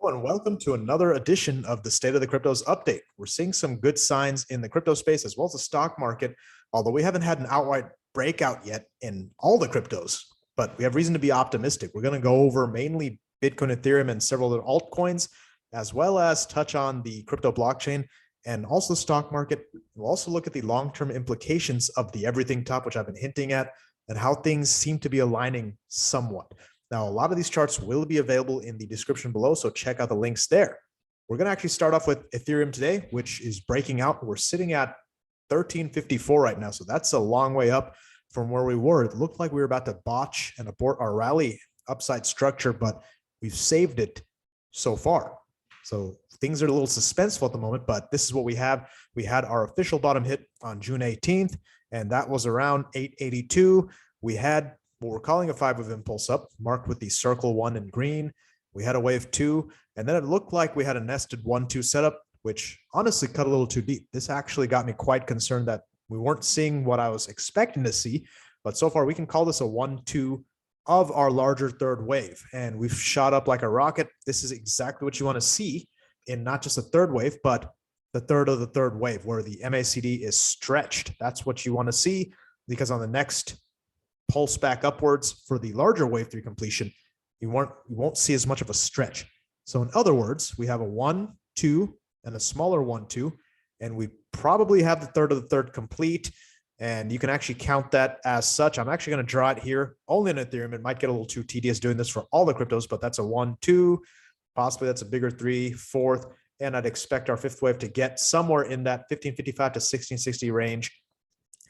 And welcome to another edition of the State of the Cryptos update. We're seeing some good signs in the crypto space as well as the stock market, although we haven't had an outright breakout yet in all the cryptos, but we have reason to be optimistic. We're going to go over mainly Bitcoin, Ethereum, and several other altcoins, as well as touch on the crypto blockchain and also the stock market. We'll also look at the long-term implications of the everything top, which I've been hinting at, and how things seem to be aligning somewhat. Now, a lot of these charts will be available in the description below, so check out the links there. We're going to actually start off with Ethereum today, which is breaking out. We're sitting at 1354 right now, so that's a long way up from where we were. It looked like we were about to botch and abort our rally upside structure, but we've saved it so far. So things are a little suspenseful at the moment, but this is what we have. We had our official bottom hit on June 18th, and that was around 882. We had what we're calling a 5-wave impulse up, marked with the circle 1 in green. We had a wave 2, and then it looked like we had a nested 1-2 setup, which honestly cut a little too deep. This actually got me quite concerned that we weren't seeing what I was expecting to see, but so far we can call this a 1-2 of our larger third wave, and we've shot up like a rocket. This is exactly what you want to see in not just a third wave, but the third of the third wave, where the MACD is stretched. That's what you want to see, because on the next pulse back upwards for the larger wave 3 completion, you won't see as much of a stretch. So in other words, we have a 1-2 and a smaller 1-2, and we probably have the third of the third complete, and you can actually count that as such. I'm actually going to draw it here only in Ethereum. It might get a little too tedious doing this for all the cryptos, but that's a 1-2, possibly that's a bigger 3, 4th, and I'd expect our 5th wave to get somewhere in that 1555 to 1660 range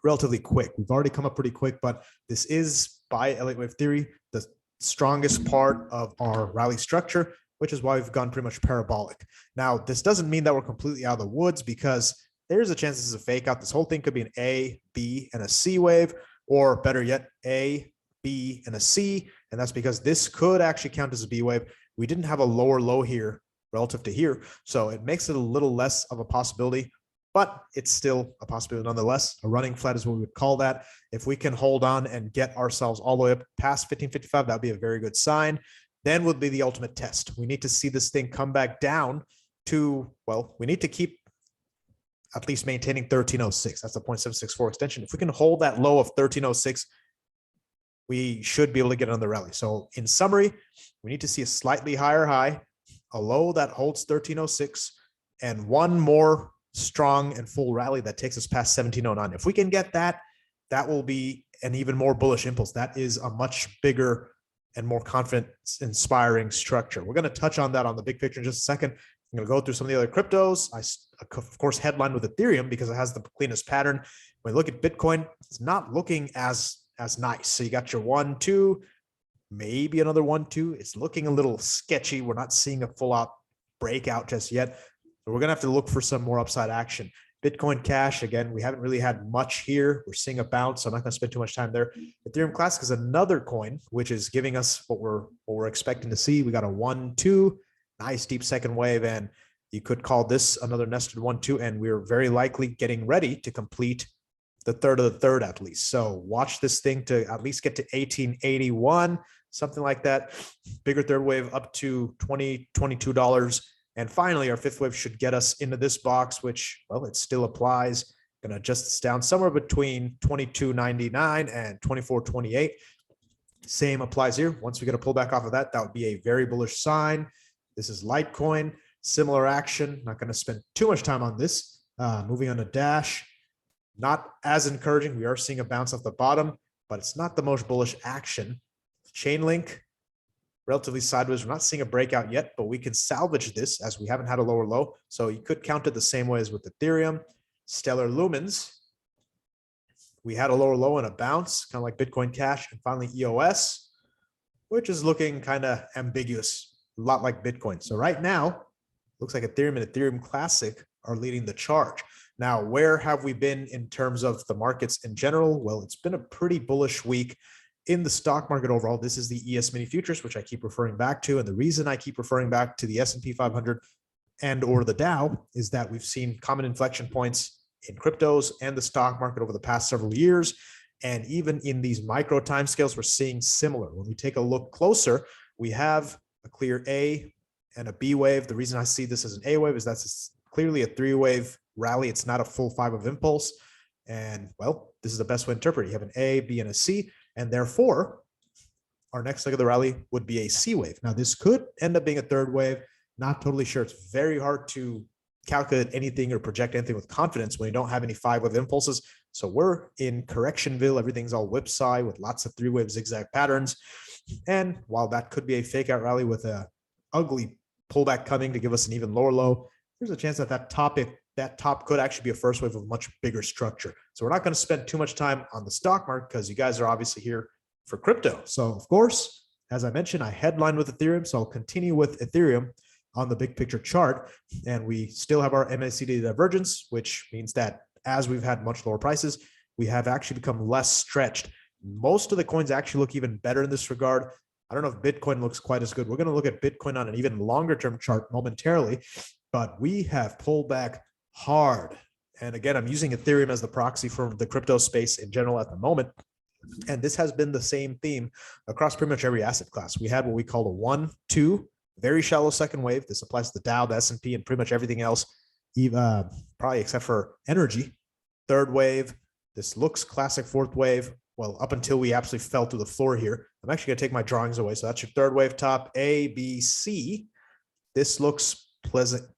relatively quick. We've already come up pretty quick, but this is, by Elliott wave theory, the strongest part of our rally structure, which is why we've gone pretty much parabolic. Now, this doesn't mean that we're completely out of the woods, because there's a chance this is a fake out. This whole thing could be an A, B, and a C wave, or better yet, A, B, and a C. And that's because this could actually count as a B wave. We didn't have a lower low here relative to here, so it makes it a little less of a possibility, but it's still a possibility nonetheless. A running flat is what we would call that. If we can hold on and get ourselves all the way up past 1555, that would be a very good sign. Then would be the ultimate test. We need to see this thing come back down to, well, we need to keep at least maintaining 1306. That's the 0.764 extension. If we can hold that low of 1306, we should be able to get on the rally. So in summary, we need to see a slightly higher high, a low that holds 1306, and one more strong and full rally that takes us past 1709. If we can get that, that will be an even more bullish impulse. That is a much bigger and more confidence inspiring structure. We're going to touch on that on the big picture in just a second. I'm going to go through some of the other cryptos. I, of course, headline with Ethereum because it has the cleanest pattern. When we look at Bitcoin, it's not looking as nice. So you got your 1-2, maybe another 1-2. It's looking a little sketchy. We're not seeing a full out breakout just yet. So we're going to have to look for some more upside action. Bitcoin Cash, again, we haven't really had much here. We're seeing a bounce, so I'm not going to spend too much time there. Ethereum Classic is another coin, which is giving us what we're expecting to see. We got a 1-2, nice deep second wave, and you could call this another nested 1-2, and we're very likely getting ready to complete the third of the third at least. So watch this thing to at least get to 1881, something like that. Bigger third wave up to $22. And finally, our 5th wave should get us into this box, which, well, it still applies. Going to adjust this down somewhere between 22.99 and 24.28. Same applies here. Once we get a pullback off of that, that would be a very bullish sign. This is Litecoin, similar action. Not going to spend too much time on this. Moving on to Dash, not as encouraging. We are seeing a bounce off the bottom, but it's not the most bullish action. Chainlink, relatively sideways. We're not seeing a breakout yet, but we can salvage this as we haven't had a lower low. So you could count it the same way as with Ethereum. Stellar Lumens, we had a lower low and a bounce, kind of like Bitcoin Cash. And finally, EOS, which is looking kind of ambiguous, a lot like Bitcoin. So right now, looks like Ethereum and Ethereum Classic are leading the charge. Now, where have we been in terms of the markets in general? Well, it's been a pretty bullish week in the stock market overall. This is the ES mini futures, which I keep referring back to. And the reason I keep referring back to the S&P 500 and or the Dow is that we've seen common inflection points in cryptos and the stock market over the past several years. And even in these micro timescales, we're seeing similar. When we take a look closer, we have a clear A and a B wave. The reason I see this as an A wave is that's clearly a 3-wave rally. It's not a full 5 of impulse. And well, this is the best way to interpret it. You have an A, B, and a C, and therefore our next leg of the rally would be a C wave. Now this could end up being a 3rd wave. Not totally sure. It's very hard to calculate anything or project anything with confidence when you don't have any 5-wave impulses. So we're in Correctionville. Everything's all whipsaw with lots of 3-wave zigzag patterns. And while that could be a fake out rally with a ugly pullback coming to give us an even lower low, there's a chance that that top could actually be a 1st wave of a much bigger structure. So we're not going to spend too much time on the stock market because you guys are obviously here for crypto. So of course, as I mentioned, I headlined with Ethereum. So I'll continue with Ethereum on the big picture chart. And we still have our MACD divergence, which means that as we've had much lower prices, we have actually become less stretched. Most of the coins actually look even better in this regard. I don't know if Bitcoin looks quite as good. We're going to look at Bitcoin on an even longer term chart momentarily, but we have pulled back hard. And again, I'm using Ethereum as the proxy for the crypto space in general at the moment. And this has been the same theme across pretty much every asset class. We had what we call a 1-2, very shallow 2nd wave. This applies to the Dow, the S&P, and pretty much everything else, probably except for energy. 3rd wave. This looks classic 4th wave. Well, up until we absolutely fell through the floor here. I'm actually going to take my drawings away. So that's your 3rd wave top, A, B, C. This looks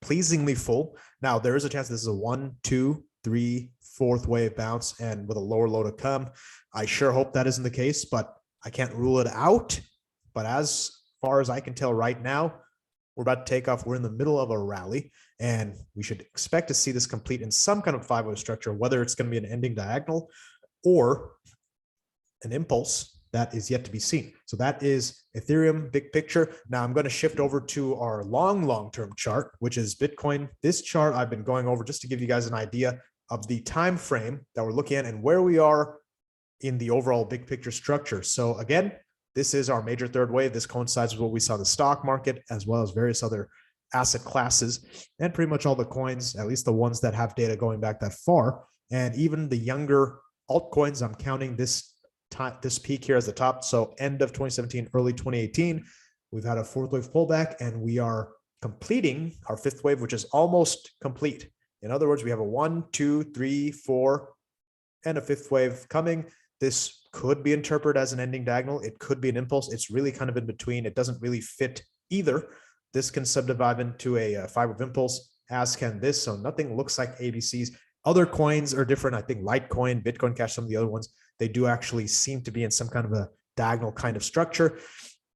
pleasingly full. Now, there is a chance this is a 1, 2, 3, 4th wave bounce and with a lower low to come. I sure hope that isn't the case, but I can't rule it out. But as far as I can tell right now, we're about to take off. We're in the middle of a rally, and we should expect to see this complete in some kind of 5-wave structure, whether it's going to be an ending diagonal or an impulse. That is yet to be seen. So that is Ethereum big picture. Now I'm going to shift over to our long-term chart, which is Bitcoin. This chart I've been going over just to give you guys an idea of the time frame that we're looking at and where we are in the overall big picture structure. So again, this is our major 3rd wave. This coincides with what we saw in the stock market, as well as various other asset classes and pretty much all the coins, at least the ones that have data going back that far. And even the younger altcoins, I'm counting this peak here as the top. So end of 2017, early 2018, we've had a 4th wave pullback, and we are completing our 5th wave, which is almost complete. In other words, we have a 1, 2, 3, 4, and a 5th wave coming. This could be interpreted as an ending diagonal. It could be an impulse. It's really kind of in between. It doesn't really fit either. This can subdivide into a 5-wave impulse, as can this. So nothing looks like ABCs. Other coins are different. I think Litecoin, Bitcoin Cash, some of the other ones, they do actually seem to be in some kind of a diagonal kind of structure.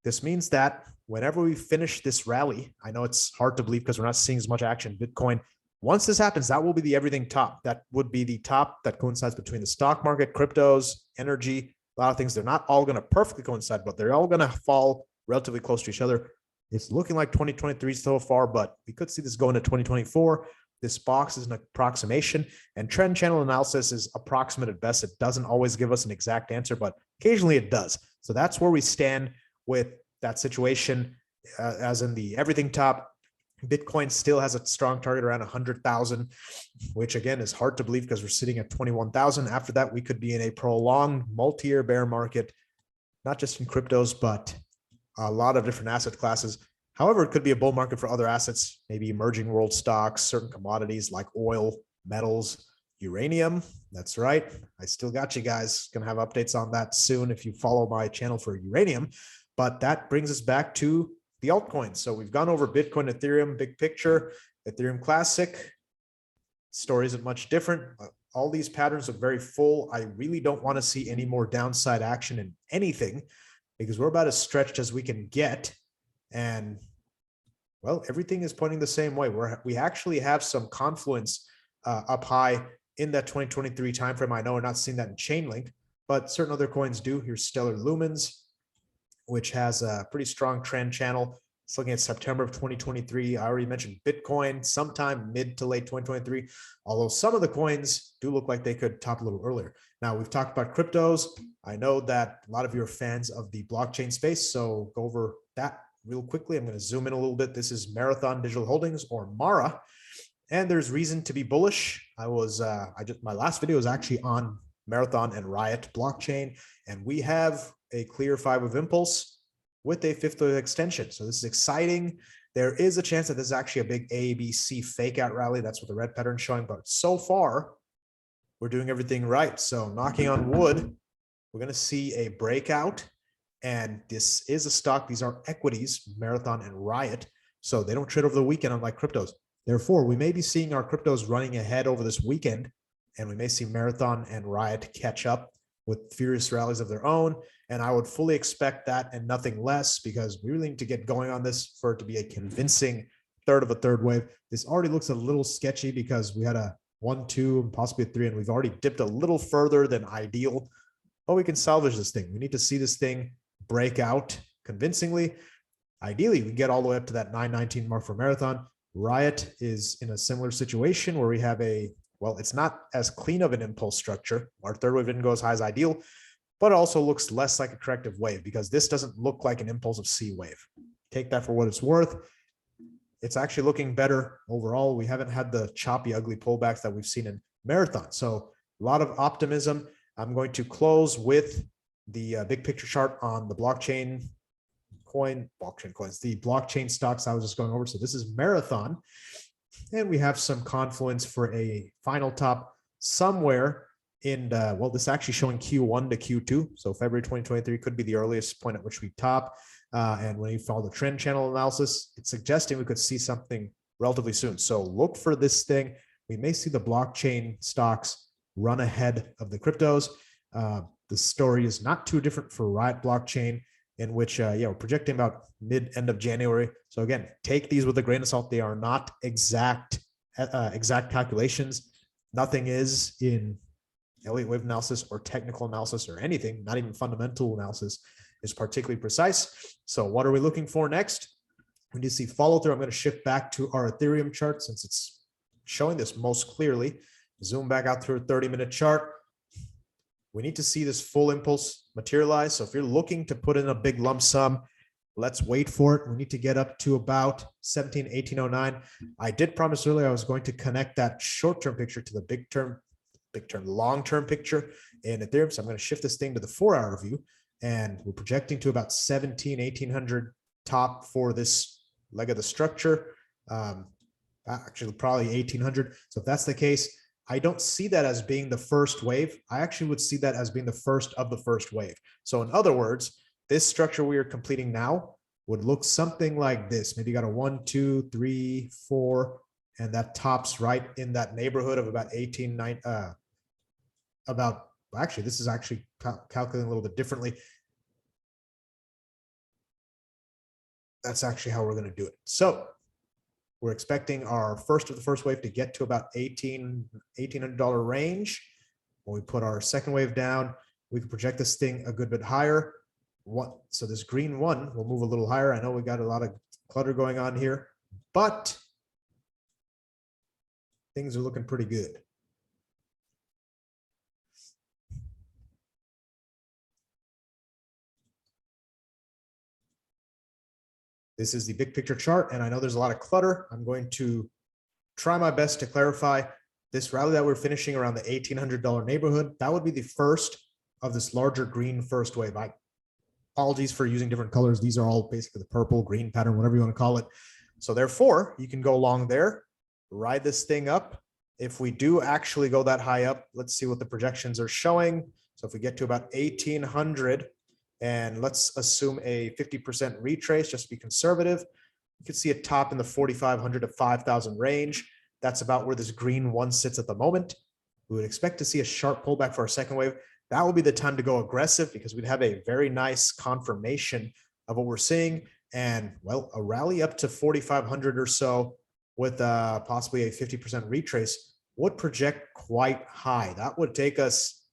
This means that whenever we finish this rally, I know it's hard to believe because we're not seeing as much action in Bitcoin. Once this happens, that will be the everything top. That would be the top that coincides between the stock market, cryptos, energy, a lot of things. They're not all going to perfectly coincide, but they're all going to fall relatively close to each other. It's looking like 2023 so far, but we could see this go into 2024. This box is an approximation, and trend channel analysis is approximate at best. It doesn't always give us an exact answer, but occasionally it does. So that's where we stand with that situation, as in the everything top. Bitcoin still has a strong target around 100,000, which again is hard to believe because we're sitting at 21,000. After that, we could be in a prolonged multi-year bear market, not just in cryptos, but a lot of different asset classes. However, it could be a bull market for other assets, maybe emerging world stocks, certain commodities like oil, metals, uranium. That's right. I still got you guys. Going to have updates on that soon if you follow my channel for uranium. But that brings us back to the altcoins. So we've gone over Bitcoin, Ethereum, big picture, Ethereum Classic. Story isn't much different. All these patterns look very full. I really don't want to see any more downside action in anything because we're about as stretched as we can get. And well, everything is pointing the same way. We actually have some confluence up high in that 2023 timeframe. I know we're not seeing that in Chainlink, but certain other coins do. Here's Stellar Lumens, which has a pretty strong trend channel. It's looking at September of 2023. I already mentioned Bitcoin sometime mid to late 2023, although some of the coins do look like they could top a little earlier. Now, we've talked about cryptos. I know that a lot of you are fans of the blockchain space, so go over that real quickly. I'm going to zoom in a little bit. This is Marathon Digital Holdings, or MARA, and there's reason to be bullish. My last video was actually on Marathon and Riot blockchain, and we have a clear 5 of impulse. with a fifth wave extension. So this is exciting. There is a chance that this is actually a big ABC fake out rally. That's what the red pattern is showing. But so far, we're doing everything right. So knocking on wood, we're going to see a breakout. And this is a stock. These are equities, Marathon and Riot. So they don't trade over the weekend unlike cryptos. Therefore, we may be seeing our cryptos running ahead over this weekend. And we may see Marathon and Riot catch up with furious rallies of their own. And I would fully expect that and nothing less, because we really need to get going on this for it to be a convincing third of a third wave. This already looks a little sketchy because we had a 1, 2, and possibly a 3, and we've already dipped a little further than ideal, but we can salvage this thing. We need to see this thing break out convincingly. Ideally, we get all the way up to that 919 mark for Marathon. Riot is in a similar situation where we have a, well, it's not as clean of an impulse structure. Our third wave didn't go as high as ideal, but it also looks less like a corrective wave because this doesn't look like an impulsive C wave. Take that for what it's worth. It's actually looking better overall. We haven't had the choppy, ugly pullbacks that we've seen in Marathon. So a lot of optimism. I'm going to close with the big picture chart on the blockchain coins, the blockchain stocks I was just going over. So this is Marathon. And we have some confluence for a final top somewhere in, well, this is actually showing Q1 to Q2. So February 2023 could be the earliest point at which we top. And when you follow the trend channel analysis, it's suggesting we could see something relatively soon. So look for this thing. We may see the blockchain stocks run ahead of the cryptos. The story is not too different for Riot blockchain, in which, we're projecting about end of January. So again, take these with a grain of salt. They are not exact calculations. Nothing is in Elliott wave analysis or technical analysis or anything, not even fundamental analysis, is particularly precise. So what are we looking for next? We need to see follow through. I'm going to shift back to our Ethereum chart since it's showing this most clearly. Zoom back out through a 30-minute chart. We need to see this full impulse materialize. So if you're looking to put in a big lump sum, let's wait for it. We need to get up to about 1809. I did promise earlier I was going to connect that short-term picture to the long-term picture in Ethereum. So I'm going to shift this thing to the 4-hour view, and we're projecting to about 1800 top for this leg of the structure. Actually, probably 1800. So if that's the case, I don't see that as being the first wave. I actually would see that as being the first of the first wave. So in other words, this structure we are completing now would look something like this. Maybe you got a 1, 2, 3, 4, and that tops right in that neighborhood of about 1890. Actually, this is actually calculating a little bit differently. That's actually how we're going to do it. So we're expecting our first of the first wave to get to about $1,800 range. When we put our second wave down, we can project this thing a good bit higher. So this green one will move a little higher. I know we got a lot of clutter going on here, but things are looking pretty good. This is the big picture chart, and I know there's a lot of clutter. I'm going to try my best to clarify this rally that we're finishing around the $1,800 neighborhood. That would be the first of this larger green first wave. Apologies for using different colors. These are all basically the purple, green pattern, whatever you want to call it. So therefore, you can go long there, ride this thing up. If we do actually go that high up, let's see what the projections are showing. So if we get to about 1800, and let's assume a 50% retrace, just to be conservative, you can see a top in the 4,500 to 5,000 range. That's about where this green one sits at the moment. We would expect to see a sharp pullback for our second wave. That will be the time to go aggressive because we'd have a very nice confirmation of what we're seeing. And well, a rally up to 4,500 or so with possibly a 50% retrace would project quite high. That would take us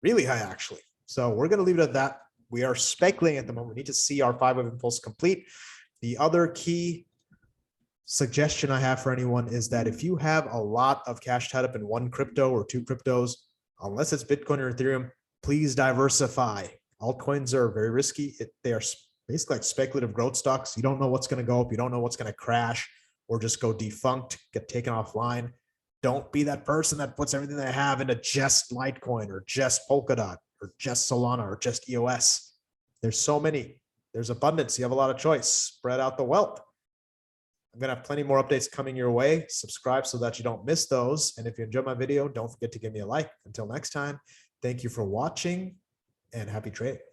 really high, actually. So we're going to leave it at that. We are speculating at the moment. We need to see our 5-wave impulse complete. The other key suggestion I have for anyone is that if you have a lot of cash tied up in one crypto or two cryptos, unless it's Bitcoin or Ethereum, please diversify. Altcoins are very risky. They are basically like speculative growth stocks. You don't know what's going to go up. You don't know what's going to crash or just go defunct, get taken offline. Don't be that person that puts everything they have into just Litecoin or just Polkadot or just Solana or just EOS. There's so many There's abundance. You have a lot of choice. Spread out the wealth. I'm going to have plenty more updates coming your way. Subscribe so that you don't miss those. And if you enjoyed my video, don't forget to give me a like. Until next time, thank you for watching and happy trading.